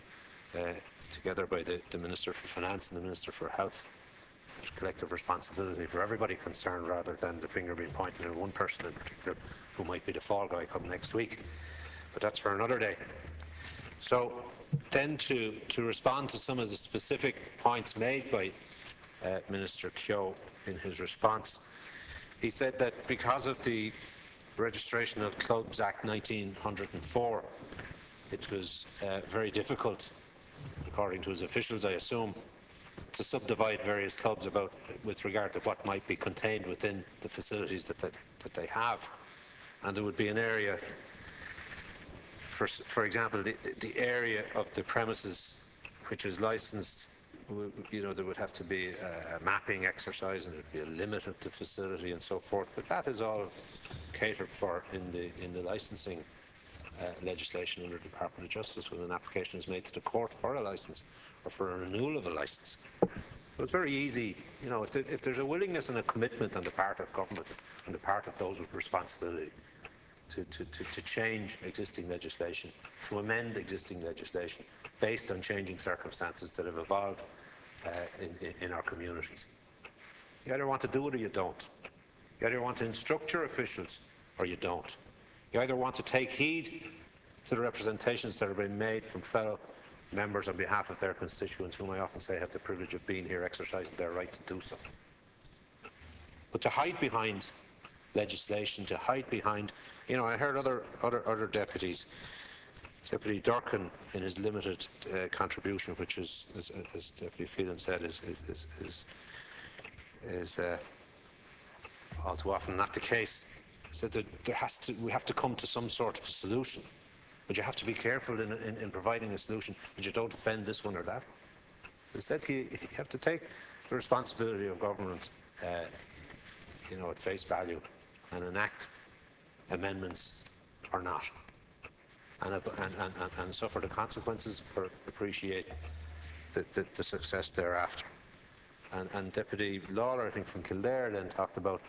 together by the Minister for Finance and the Minister for Health. There's collective responsibility for everybody concerned, rather than the finger being pointed at one person in particular who might be the fall guy come next week. But that's for another day. So then to respond to some of the specific points made by Minister Keogh in his response, he said that because of the Registration of Clubs Act 1904, it was very difficult, according to his officials, I assume, to subdivide various clubs with regard to what might be contained within the facilities that they have. And there would be an area, for example, the area of the premises which is licensed, there would have to be a mapping exercise, and there would be a limit of the facility and so forth. But that is all catered for in the licensing legislation under the Department of Justice when an application is made to the court for a licence or for a renewal of a licence. So it's very easy, if there's a willingness and a commitment on the part of government and the part of those with responsibility to change existing legislation, to amend existing legislation based on changing circumstances that have evolved in our communities. You either want to do it or you don't. You either want to instruct your officials or you don't. You either want to take heed to the representations that are being made from fellow members on behalf of their constituents, whom I often say have the privilege of being here exercising their right to do so. But to hide behind legislation, to hide behind, I heard other deputies, Deputy Durkin in his limited contribution, which is, as Deputy Phelan said, is all too often not the case, said that we have to come to some sort of solution. But you have to be careful in providing a solution that you don't offend this one or that one. Instead, you have to take the responsibility of government, at face value, and enact amendments or not, and suffer the consequences or appreciate the success thereafter. And Deputy Lawler, I think from Kildare, then talked about,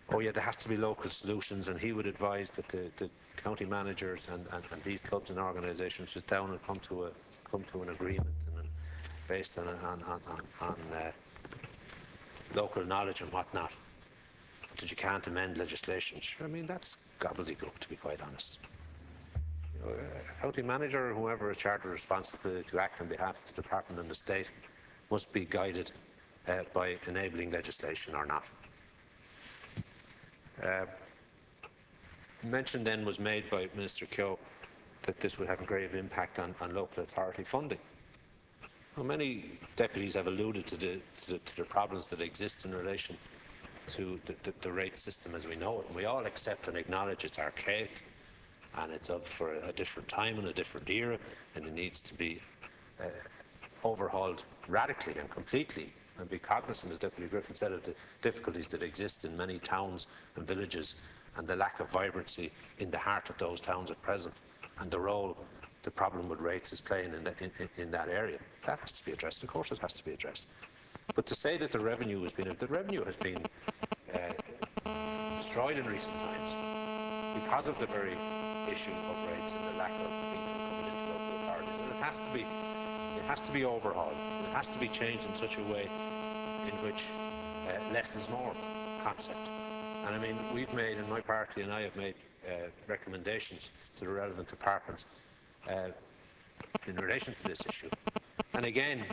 oh yeah, there has to be local solutions, and he would advise that the county managers and these clubs and organisations sit down and come to an agreement, and based on local knowledge and whatnot. But that you can't amend legislation. Sure, I mean, that's gobbledygook, to be quite honest. A county manager or whoever is charged with responsibility to act on behalf of the department and the state must be guided by enabling legislation or not. Mention then was made by Minister Keogh that this would have a grave impact on local authority funding. Well, many deputies have alluded to the problems that exist in relation to the rate system as we know it. And we all accept and acknowledge it's archaic, and it's up for a different time and a different era, and it needs to be overhauled radically and completely, and be cognizant, as Deputy Griffin said, of the difficulties that exist in many towns and villages, and the lack of vibrancy in the heart of those towns at present, and the role the problem with rates is playing in that area. That has to be addressed. Of course, it has to be addressed. But to say that the revenue has been destroyed in recent times because of the very issue of rates and the lack of people coming into local authorities, and it has to be overhauled. It has to be changed in such a way in which less is more concept. And I mean, we've made, in my party and I have made recommendations to the relevant departments in relation to this issue. And again,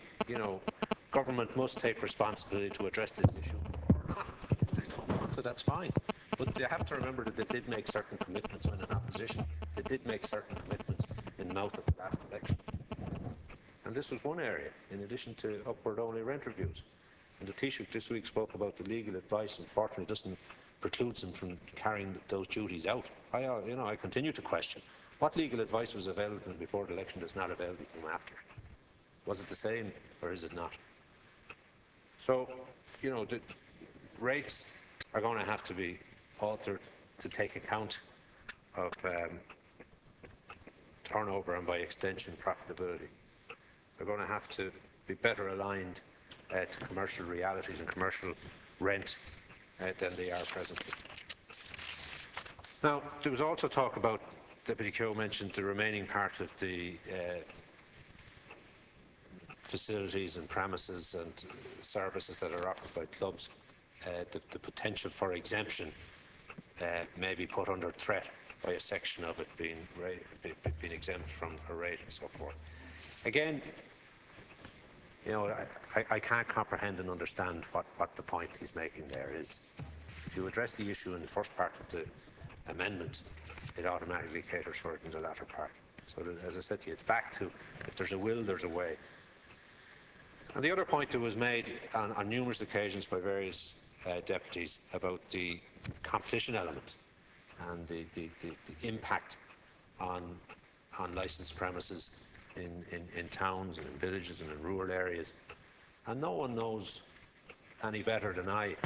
government must take responsibility to address this issue or not. If they don't want to, that's fine. But they have to remember that they did make certain commitments when in opposition. They did make certain commitments in the mouth of the last election. And this was one area, in addition to upward-only rent reviews. And the Taoiseach this week spoke about the legal advice. Unfortunately, doesn't precludes them from carrying those duties out. I continue to question what legal advice was available before the election that's not available to them after. Was it the same, or is it not? So, the rates are going to have to be altered to take account of turnover and, by extension, profitability. They're going to have to be better aligned to commercial realities and commercial rent than they are presently. Now, there was also talk about, Deputy Keogh mentioned the remaining part of the facilities and premises and services that are offered by clubs. The potential for exemption may be put under threat by a section of it being exempt from a rate and so forth. Again, I can't comprehend and understand what the point he's making there is. If you address the issue in the first part of the amendment, it automatically caters for it in the latter part. So, as I said to you, it's back to, if there's a will, there's a way. And the other point that was made on numerous occasions by various deputies about the competition element and the impact on licensed premises in towns and in villages and in rural areas. And no one knows any better than I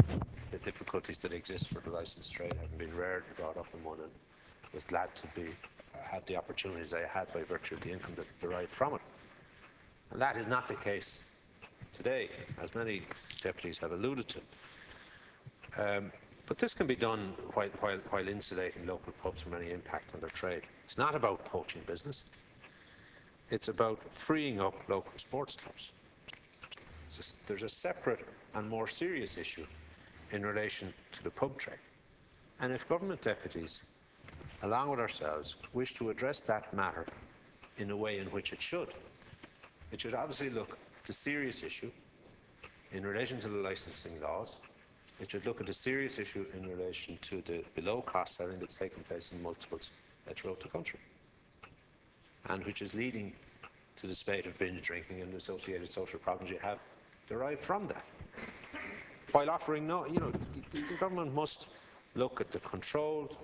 the difficulties that exist for the licensed trade, having been reared and brought up in one, and was glad to have the opportunities I had by virtue of the income that derived from it. And that is not the case today, as many deputies have alluded to. But this can be done while insulating local pubs from any impact on their trade. It's not about poaching business. It's about freeing up local sports clubs. There's a separate and more serious issue in relation to the pub trade. And if government deputies, along with ourselves, wish to address that matter in a way in which it should obviously look at the serious issue in relation to the licensing laws. It should look at the serious issue in relation to the below-cost selling that's taking place in multiples throughout the country, and which is leading to the spate of binge drinking and the associated social problems you have derived from that. While offering the government must look at the controlled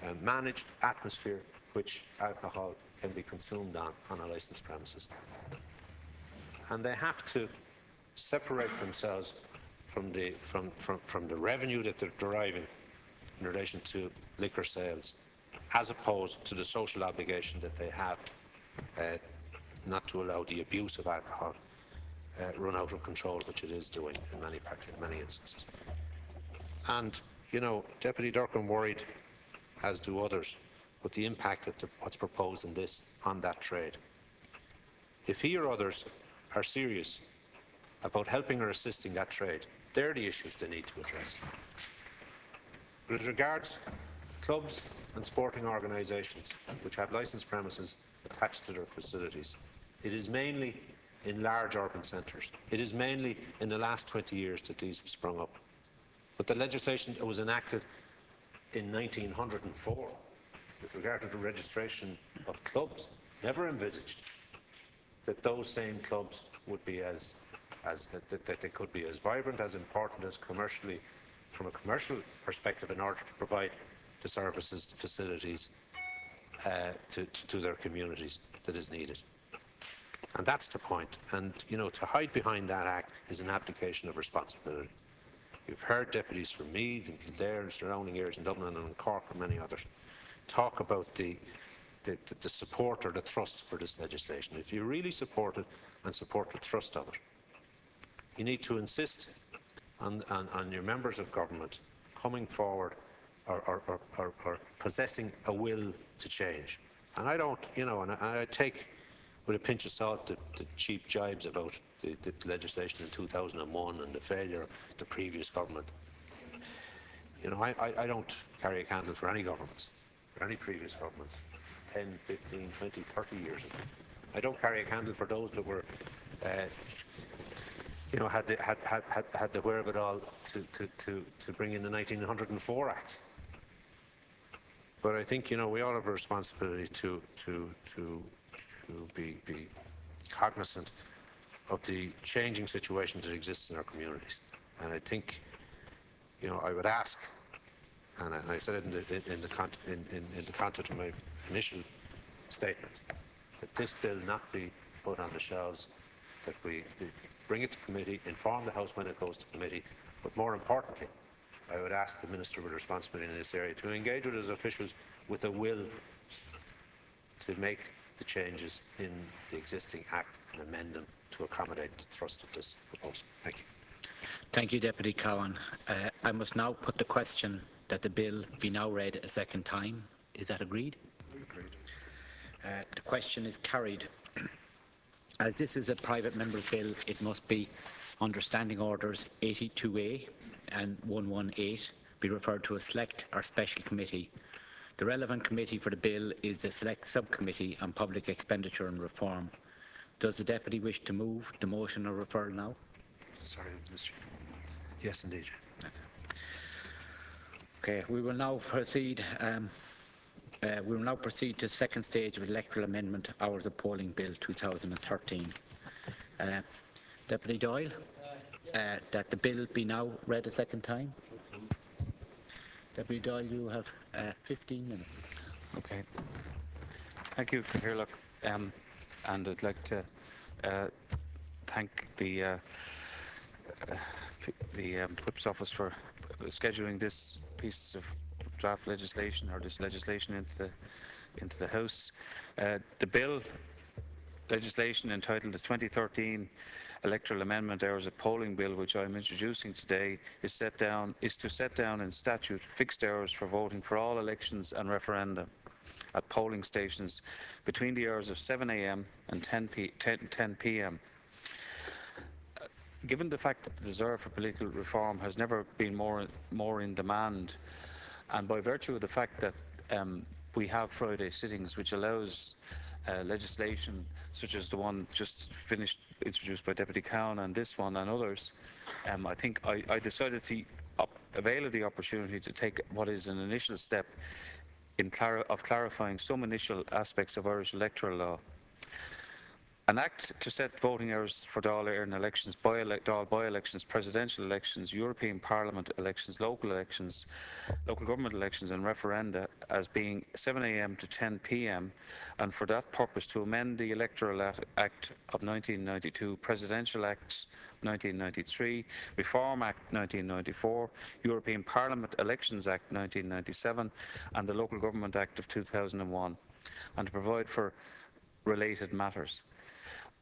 and managed atmosphere which alcohol can be consumed on a licensed premises. And they have to separate themselves from the revenue that they're deriving in relation to liquor sales, as opposed to the social obligation that they have not to allow the abuse of alcohol run out of control, which it is doing in many instances. And, Deputy Durkan worried, as do others, with the impact of what's proposed in this on that trade. If he or others are serious about helping or assisting that trade, they're the issues they need to address. But as regards clubs and sporting organisations which have licensed premises attached to their facilities, it is mainly in large urban centres. It is mainly in the last 20 years that these have sprung up. But the legislation that was enacted in 1904 with regard to the registration of clubs never envisaged that those same clubs would be that they could be as vibrant, as important, as commercially, from a commercial perspective, in order to provide the services, the facilities to their communities that is needed. And that's the point. And, to hide behind that act is an abdication of responsibility. You've heard deputies from Meath and Kildare and surrounding areas in Dublin and in Cork and many others talk about the support or the thrust for this legislation. If you really support it and support the thrust of it, you need to insist on your members of government coming forward or possessing a will to change. And I don't, and I take with a pinch of salt the cheap jibes about the legislation in 2001 and the failure of the previous government. I don't carry a candle for any governments, for any previous governments, 10, 15, 20, 30 years ago. I don't carry a candle for those that were, had the wherewithal to bring in the 1904 Act. But I think, we all have a responsibility to be cognizant of the changing situation that exists in our communities. And I think, I would ask, and I said it in the context of my initial statement, that this bill not be put on the shelves, that we bring it to committee, inform the House when it goes to committee, but more importantly, I would ask the Minister with responsibility in this area to engage with his officials with a will to make the changes in the existing Act and amend them to accommodate the thrust of this proposal. Thank you. Thank you, Deputy Cowan. I must now put the question that the bill be now read a second time. Is that agreed? Agreed. The question is carried. As this is a private member's bill, it must be under Standing Orders 82A and 118 be referred to a select or special committee. The relevant committee for the bill is the Select Subcommittee on Public Expenditure and Reform. Does the Deputy wish to move the motion or referral now? Sorry, Mr. Yes, indeed. Okay, we will now proceed. To second stage of electoral amendment, Hours of Polling Bill 2013. Deputy Doyle, that the bill be now read a second time. Deputy Doyle, you have 15 minutes. Okay. Thank you, Cathaoirleach. And I'd like to thank the Whip's office for scheduling this piece of draft legislation, or this legislation, into the House. The bill legislation entitled the 2013 Electoral Amendment Hours of Polling Bill, which I'm introducing today, is to set down in statute fixed hours for voting for all elections and referenda at polling stations between the hours of 7 a.m. and 10 p.m. given the fact that the desire for political reform has never been more in demand, and by virtue of the fact that we have Friday sittings, which allows legislation such as the one just finished, introduced by Deputy Cowan, and this one and others, I think I decided to avail of the opportunity to take what is an initial step in clarifying some initial aspects of Irish electoral law. An act to set voting hours for Dáil Éireann elections, Dáil by-elections, presidential elections, European Parliament elections, local government elections and referenda as being 7 a.m. to 10 p.m. and for that purpose to amend the Electoral Act of 1992, Presidential Act 1993, Reform Act 1994, European Parliament Elections Act 1997 and the Local Government Act of 2001, and to provide for related matters.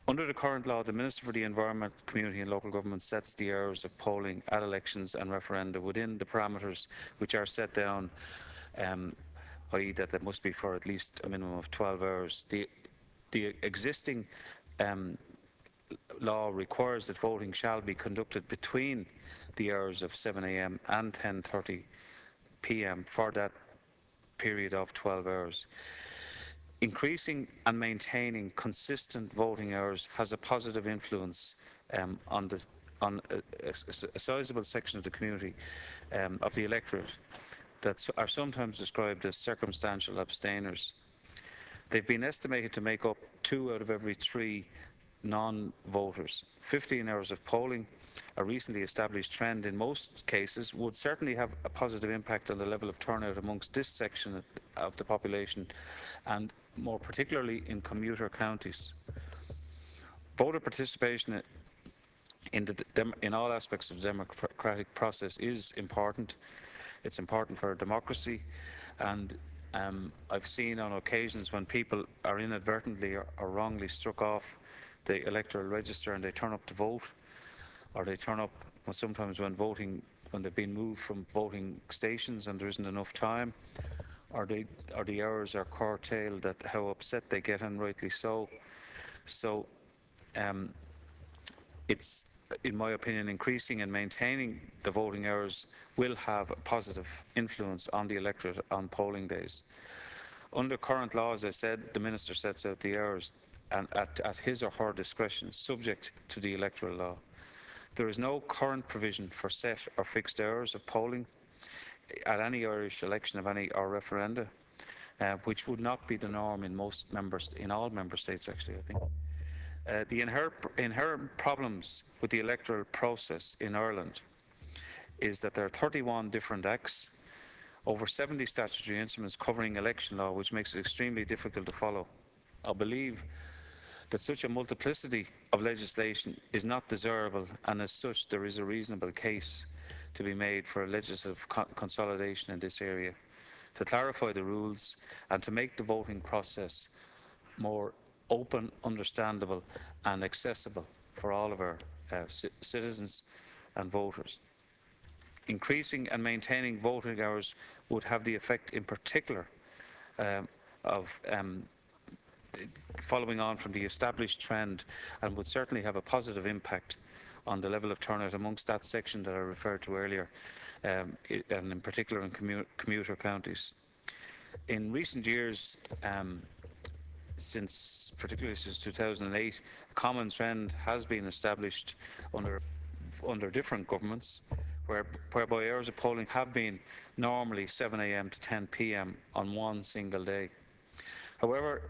Under the current law, the Minister for the Environment, Community and Local Government sets the hours of polling at elections and referenda within the parameters which are set down, i.e. that they must be for at least a minimum of 12 hours. The existing law requires that voting shall be conducted between the hours of 7 a.m. and 10:30 p.m. for that period of 12 hours. Increasing and maintaining consistent voting hours has a positive influence on a sizable section of the community, of the electorate, that are sometimes described as circumstantial abstainers. They've been estimated to make up 2 out of every 3 non-voters. 15 hours of polling, a recently established trend in most cases, would certainly have a positive impact on the level of turnout amongst this section of the population, and more particularly in commuter counties. Voter participation in all aspects of the democratic process is important. It's important for democracy, and I've seen on occasions when people are inadvertently or wrongly struck off the electoral register and they turn up to vote, or they turn up sometimes when they've been moved from voting stations and there isn't enough time, or the hours are curtailed, that how upset they get, and rightly so. So it's, in my opinion, increasing and maintaining the voting hours will have a positive influence on the electorate on polling days. Under current law, as I said, the Minister sets out the hours and at his or her discretion, subject to the electoral law. There is no current provision for set or fixed hours of polling at any Irish election of any or referenda, which would not be the norm in all member states, actually, I think. The inherent problems with the electoral process in Ireland is that there are 31 different acts, over 70 statutory instruments covering election law, which makes it extremely difficult to follow. I believe that such a multiplicity of legislation is not desirable, and as such there is a reasonable case to be made for a legislative consolidation in this area, to clarify the rules and to make the voting process more open, understandable and accessible for all of our citizens and voters. Increasing and maintaining voting hours would have the effect in particular of following on from the established trend, and would certainly have a positive impact on the level of turnout amongst that section that I referred to earlier, and in particular in commuter counties. In recent years, particularly since 2008, a common trend has been established under different governments, whereby hours of polling have been normally 7 a.m. to 10 p.m. on one single day. However,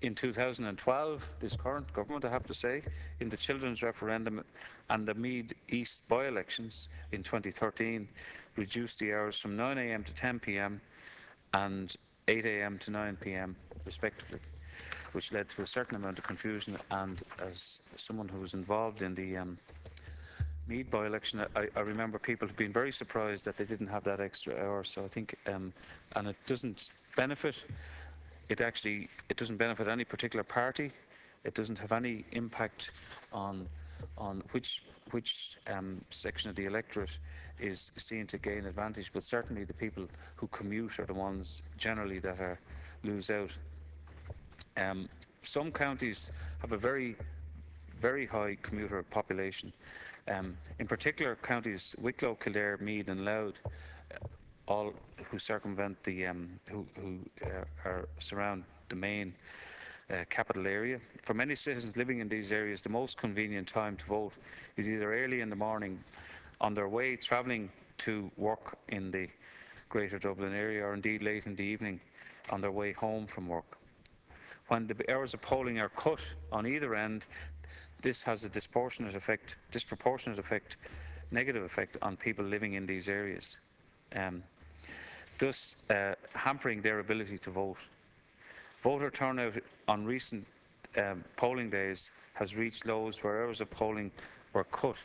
in 2012, this current government, I have to say, in the children's referendum and the Meath East by-elections in 2013, reduced the hours from 9 a.m. to 10 p.m. and 8 a.m. to 9 p.m. respectively, which led to a certain amount of confusion. And as someone who was involved in the Meath by-election, I remember people being very surprised that they didn't have that extra hour. So I think, and it doesn't benefit. It doesn't benefit any particular party. It doesn't have any impact on which section of the electorate is seen to gain advantage. But certainly the people who commute are the ones generally that lose out. Some counties have a very very high commuter population. In particular, counties Wicklow, Kildare, Meath and Louth, all who circumvent the, are surround the main capital area. For many citizens living in these areas, the most convenient time to vote is either early in the morning on their way travelling to work in the Greater Dublin area, or indeed late in the evening on their way home from work. When the hours of polling are cut on either end, this has a disproportionate effect, negative effect on people living in these areas, thus hampering their ability to vote. Voter turnout on recent polling days has reached lows where hours of polling were cut